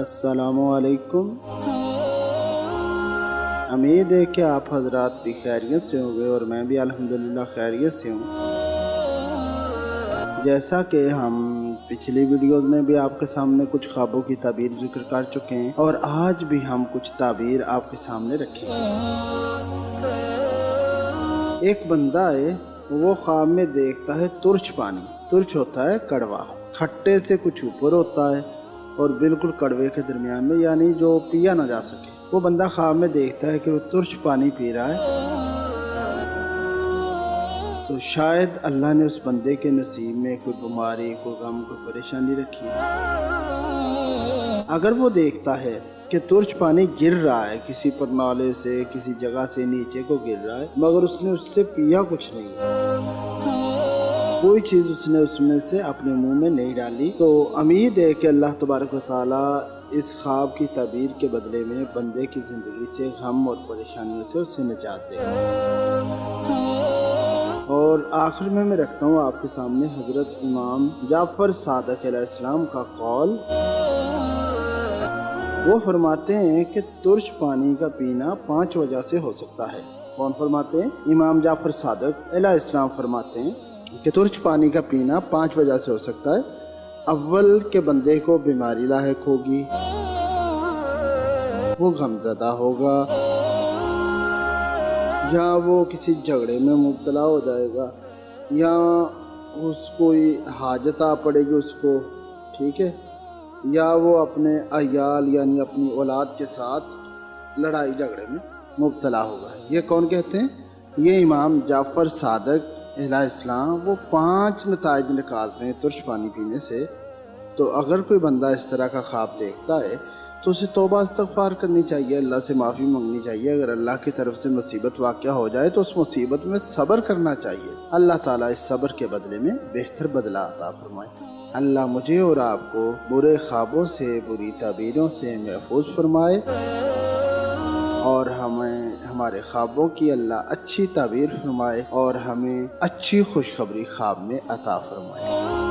अस्सलामु अलैकुम। उम्मीद है कि आप हजरात भी खैरियत से होंगे और मैं भी अल्हम्दुलिल्लाह खैरियत से हूँ। जैसा कि हम पिछली वीडियोस में भी आपके सामने कुछ ख्वाबों की ताबीर जिक्र कर चुके हैं और आज भी हम कुछ ताबीर आपके सामने रखेंगे। एक बंदा है, वो ख्वाब में देखता है तुर्च पानी। तुर्च होता है कड़वा, खट्टे से कुछ ऊपर होता है और बिल्कुल कड़वे के दरमियान में, यानी जो पिया ना जा सके। वो बंदा ख्वाब में देखता है कि वो तुर्च पानी पी रहा है। तो शायद अल्लाह ने उस बंदे के नसीब में कोई बीमारी, कोई गम, कोई परेशानी रखी है। अगर वो देखता है कि तुर्च पानी गिर रहा है किसी परनाले से, किसी जगह से नीचे को गिर रहा है, मगर उसने उससे पिया कुछ नहीं, कोई चीज़ उसने उसमें से अपने मुंह में नहीं डाली, तो उम्मीद है कि अल्लाह तबारक व तआला इस ख्वाब की ताबीर के बदले में बंदे की ज़िंदगी से गम और परेशानियों से उससे निजात देगा। और आखिर में मैं रखता हूँ आपके सामने हज़रत इमाम जाफ़र सादिक़ अलैहिस्सलाम का कौल। वो फरमाते हैं कि तुर्च पानी का पीना 5 वजह से हो सकता है। कौन फरमाते हैं? इमाम जाफ़र सादिक़ अलैहिस्सलाम फरमाते हैं कि तुर्च पानी का पीना 5 वजह से हो सकता है। अव्वल के बंदे को बीमारी लाहिक होगी, वो गमज़दा होगा, या वो किसी झगड़े में मुब्तला हो जाएगा, या उसको हाजत आ पड़ेगी उसको, ठीक है, या वो अपने अयाल यानी अपनी औलाद के साथ लड़ाई झगड़े में मुब्तला होगा। ये कौन कहते हैं? ये इमाम जाफ़र सादिक़ अलैहिस्सलाम। वो 5 नताइज निकालते हैं तुर्च पानी पीने से। तो अगर कोई बंदा इस तरह का ख्वाब देखता है तो उसे तौबा इस्तग़फ़ार करनी चाहिए, अल्लाह से माफ़ी मांगनी चाहिए। अगर अल्लाह की तरफ से मुसीबत वाक़या हो जाए तो उस मुसीबत में सब्र करना चाहिए। अल्लाह ताला इस सब्र के बदले में बेहतर बदला अता फरमाए। अल्लाह मुझे और आपको बुरे ख्वाबों से, बुरी ताबीरों से महफूज फरमाए और हमें हमारे ख्वाबों की अल्लाह अच्छी ताबीर फरमाए और हमें अच्छी खुशखबरी ख्वाब में अता फरमाए।